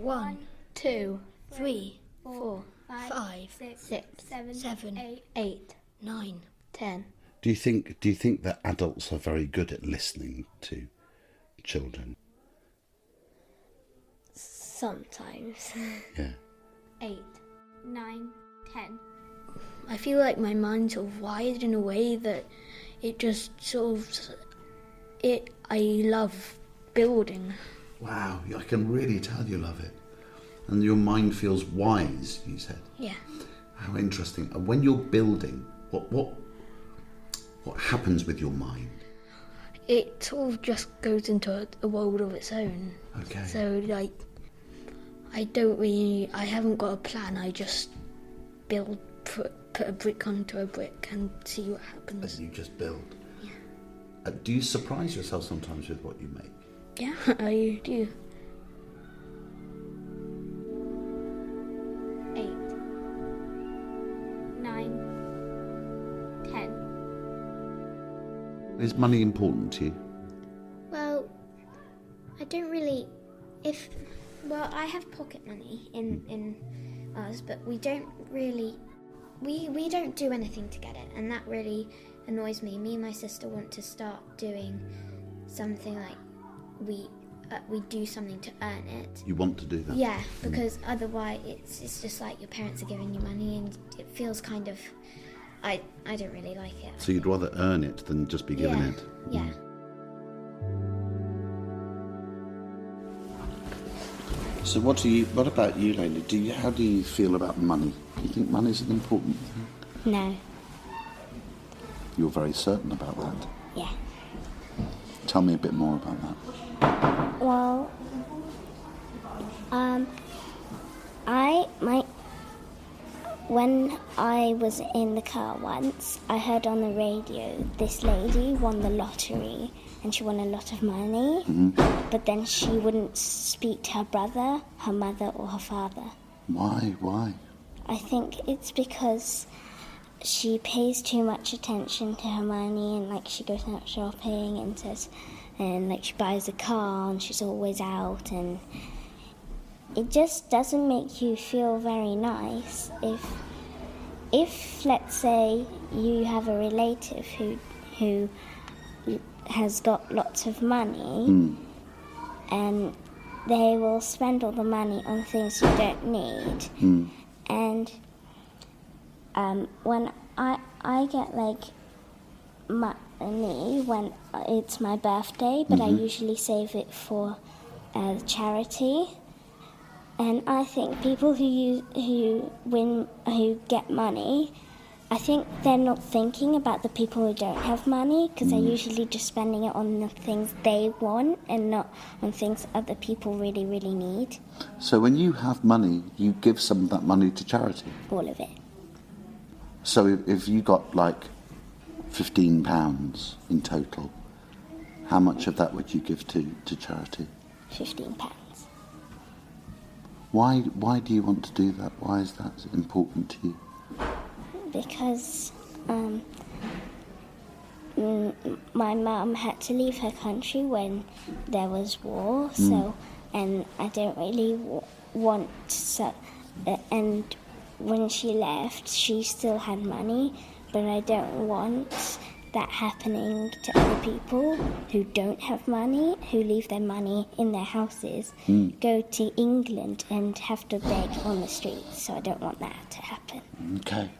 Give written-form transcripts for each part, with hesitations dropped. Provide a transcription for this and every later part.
1, 2, 3, 4, 5, 6, 7, 8, 9, 10. Do you think that adults are very good at listening to children? Sometimes. Yeah. 8, 9, 10. I feel like my mind's sort of wired in a way that it just sort of... I love building. Wow, I can really tell you love it. And your mind feels wise, you said. Yeah. How interesting. And when you're building, what happens with your mind? It sort of just goes into a world of its own. Okay. So, like, I haven't got a plan. I just build, put a brick onto a brick and see what happens. And you just build. Yeah. Do you surprise yourself sometimes with what you make? Yeah, I do. 8, 9, 10. Is money important to you? Well, I don't really... I have pocket money in ours, but we don't really... We don't do anything to get it, and that really annoys me. Me and my sister want to start doing something like we do something to earn it. You want to do that? Yeah, because otherwise it's just like your parents are giving you money, and it feels kind of... I don't really like it. So you'd rather earn it than just be given it? Yeah. So what about you, Layla? How do you feel about money? Do you think money's an important thing? No. You're very certain about that? Yeah. Tell me a bit more about that. Well, when I was in the car once, I heard on the radio this lady won the lottery and she won a lot of money, but then she wouldn't speak to her brother, her mother or her father. Why? I think it's because she pays too much attention to her money, and like she goes out shopping and she buys a car and she's always out, and it just doesn't make you feel very nice if let's say you have a relative who has got lots of money and they will spend all the money on things you don't need. And when I get like money when it's my birthday, but I usually save it for charity. And I think people who get money, I think they're not thinking about the people who don't have money, because they're usually just spending it on the things they want and not on things other people really, really need. So when you have money, you give some of that money to charity? All of it. So if you got like £15 in total, how much of that would you give to charity? £15. Why do you want to do that? Why is that important to you? Because my mum had to leave her country when there was war, so, and I don't really want to, and when she left, she still had money, but I don't want that happening to other people who don't have money, who leave their money in their houses, go to England and have to beg on the streets, so I don't want that to happen. Okay.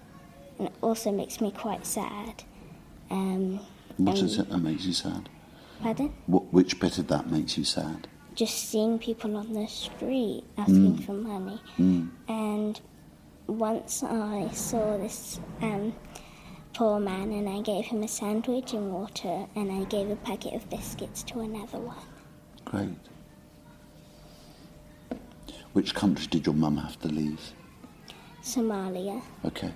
And it also makes me quite sad. What is it that makes you sad? Pardon? Which bit of that makes you sad? Just seeing people on the street asking for money. And once I saw this poor man and I gave him a sandwich and water, and I gave a packet of biscuits to another one. Great. Which country did your mum have to leave? Somalia. Okay.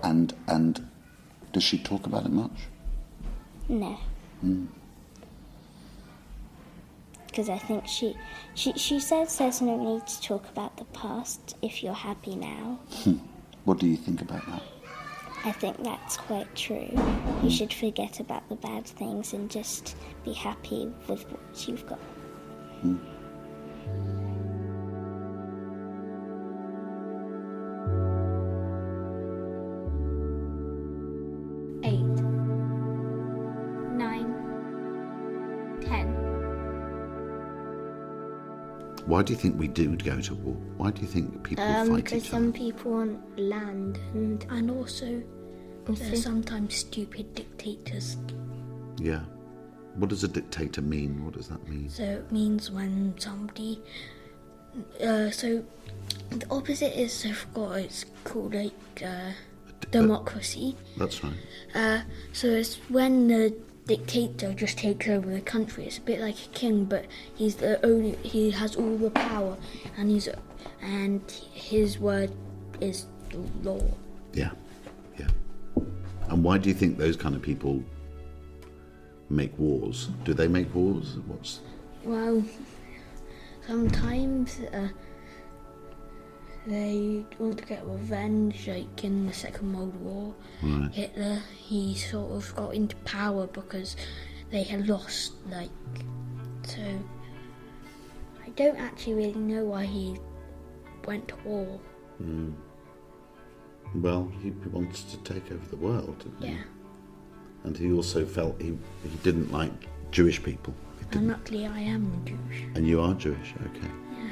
And does she talk about it much? No. Because I think she says there's no need to talk about the past if you're happy now. What do you think about that? I think that's quite true. You should forget about the bad things and just be happy with what you've got. Why do you think we do go to war? Why do you think people fight Because each some other? people want land And also, there's sometimes stupid dictators. Yeah. What does a dictator mean? What does that mean? So it means when somebody... so the opposite is, I forgot, it's called like democracy. That's right. So it's when the dictator just takes over the country. It's a bit like a king, but he has all the power, and his word is the law. Yeah. And why do you think those kind of people make wars? Do they make wars? Well, sometimes they want to get revenge, like in the Second World War. Right. Hitler, he sort of got into power because they had lost, so I don't actually really know why he went to war. Well, he wanted to take over the world, didn't he? Yeah. And he also felt he didn't like Jewish people. And luckily I am Jewish. And you are Jewish, okay. Yeah.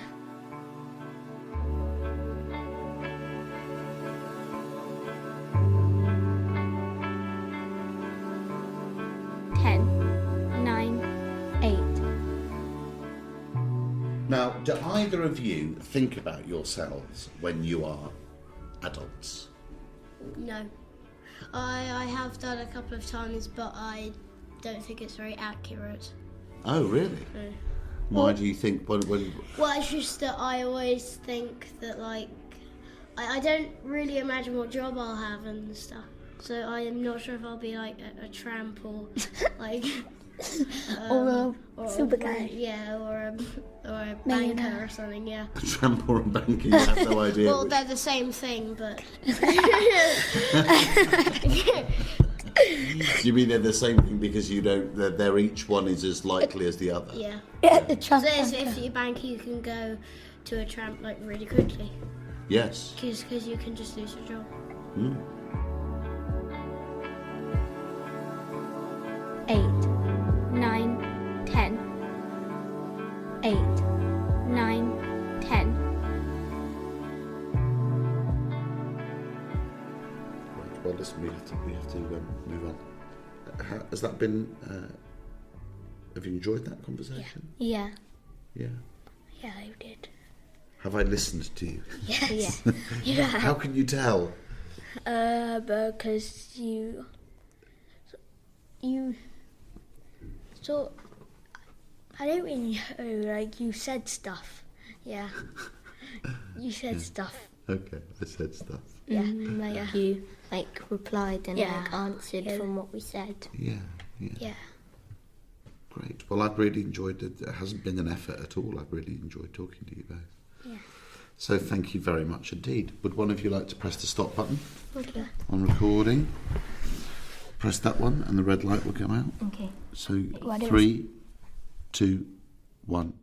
Now, do either of you think about yourselves when you are adults? No. I have done a couple of times, but I don't think it's very accurate. Oh, really? No. Why do you think... When Well, it's just that I always think that, I don't really imagine what job I'll have and stuff. So I am not sure if I'll be, a tramp or, or a super guy. Yeah, or a banker or something, yeah. a tramp or a banker, you have no idea. Well, which- they're the same thing, but... You mean they're the same thing because you don't... They're each one is as likely as the other? Yeah. Yeah, the trump. So if you're a banker, you can go to a tramp, really quickly. Yes. Because you can just lose your job. 8, 9, 10. 8, 9, 10. Right, well, listen, we have to move on. Has that been... have you enjoyed that conversation? Yeah. Yeah. Yeah, I did. Have I listened to you? Yes. Yeah. How can you tell? Because you sort... I don't really know, you said stuff. Yeah. You said stuff. Okay, I said stuff. Yeah. You replied and Yeah. answered Yeah. from what we said. Yeah. Yeah. Great. Well, I've really enjoyed it. It hasn't been an effort at all. I've really enjoyed talking to you both. Yeah. So thank you very much indeed. Would one of you like to press the stop button Okay. on recording? Press that one and the red light will come out. Okay. So Why don't 3, 2, 1.